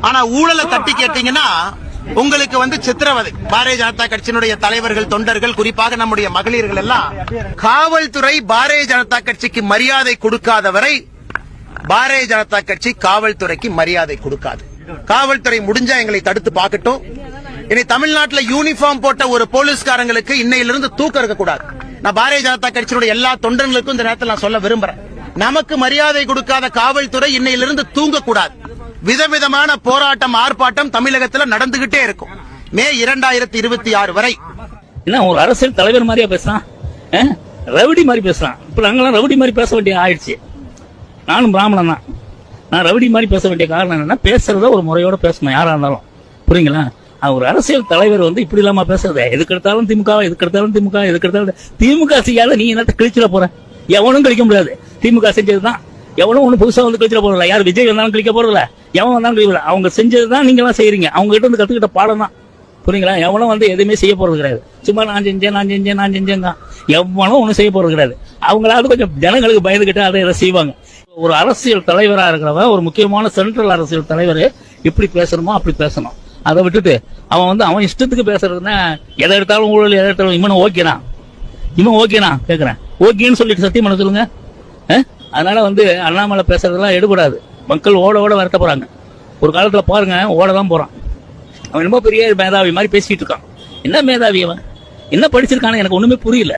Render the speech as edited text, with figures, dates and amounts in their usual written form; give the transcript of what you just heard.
ஆனா ஊழலை தட்டி கேட்டீங்கன்னா உங்களுக்கு சித்திரவதை. பாரதிய ஜனதா கட்சியினுடைய தலைவர்கள், தொண்டர்கள், குறிப்பாக நம்முடைய மகளிர்கள் எல்லாம் காவல்துறை பாரதிய ஜனதா கட்சிக்கு மரியாதை கொடுக்காத வரை பாரதிய ஜனதா கட்சி காவல்துறைக்கு மரியாதை கொடுக்காது. காவல்துறை முடிஞ்சா எங்களை தடுத்து பார்க்கட்டும். இனி தமிழ்நாட்டில் யூனிஃபார்ம் போட்ட ஒரு போலீஸ்காரங்களுக்கு இன்னையிலிருந்து தூக்கம் இருக்கக்கூடாது. நான் பாரதிய ஜனதா கட்சியினுடைய எல்லா தொண்டர்களுக்கும் இந்த நேரத்தில் நான் சொல்ல விரும்புறேன். நமக்கு மரியாதை கொடுக்காத காவல்துறை இன்னையிலிருந்து தூங்கக்கூடாது. விதவிதமான போராட்டம், ஆர்ப்பாட்டம் தமிழகத்தில் நடந்துகிட்டே இருக்கும். மே 2026 வரை. என்ன ஒரு அரசியல் தலைவர் மாதிரியா பேசுறான், ரவுடி மாதிரி பேசுறான். இப்ப நாங்களாம் ரவுடி மாதிரி பேச வேண்டிய ஆயிடுச்சு. நானும் பிராமணன் தான். நான் ரவுடி மாதிரி பேச வேண்டிய காரணம் என்னன்னா, பேசுறத ஒரு முறையோட பேசணும் யாரா இருந்தாலும். புரியுங்களா? ஒரு அரசியல் தலைவர் இப்படி இல்லாம பேசுறது. எதுக்கு எடுத்தாலும் திமுக, எதுக்கு எடுத்தாலும் திமுக, எதுக்கு எடுத்தாலும் திமுக செய்யாத நீ என்னத்த கிழிச்சிட போற? எவனும் கழிக்க முடியாது. திமுக செஞ்சதுதான். எவனும் ஒண்ணு புதுசா கிழிச்சிட போறதில்ல. யார் விஜய் வந்தாலும் கிழிக்க போறதில்ல, எவன் வந்தாலும் கிழிக்கல. அவங்க செஞ்சதுதான் நீங்க எல்லாம் செய்யறீங்க. அவங்க கிட்ட கத்துக்கிட்ட பாடம் தான். புரியுங்களா? எவனும் எதுவுமே செய்ய போறது கிடையாது. சும்மா நான் செஞ்சேன் தான். எவனும் ஒண்ணும் செய்ய போறது கிடையாது. அவங்களாவது கொஞ்சம் ஜனங்களுக்கு பயந்துகிட்டு அதை செய்வாங்க. ஒரு அரசியல் தலைவரா இருக்கிறவன், ஒரு முக்கியமான சென்ட்ரல் அரசியல் தலைவர் இப்படி பேசணுமோ அப்படி பேசணும். அதை விட்டுட்டு அவன் இஷ்டத்துக்கு பேசுறதுன்னா, எதை எடுத்தாலும் ஊழல், எதை எடுத்தாலும் இவன் ஓகேனா கேக்குறேன். ஓகேன்னு சொல்லிட்டு சத்தியம் பண்ண சொல்லுங்க. அதனால அண்ணாமலை பேசுறதெல்லாம் எடுபடாது. மக்கள் ஓட வரட்ட போறாங்க. ஒரு காலத்துல பாருங்க, ஓடதான் போறான். அவன் ரொம்ப பெரிய மேதாவி மாதிரி பேசிட்டு இருக்கான். என்ன மேதாவி அவன்? என்ன படிச்சிருக்கான்னு எனக்கு ஒண்ணுமே புரியல.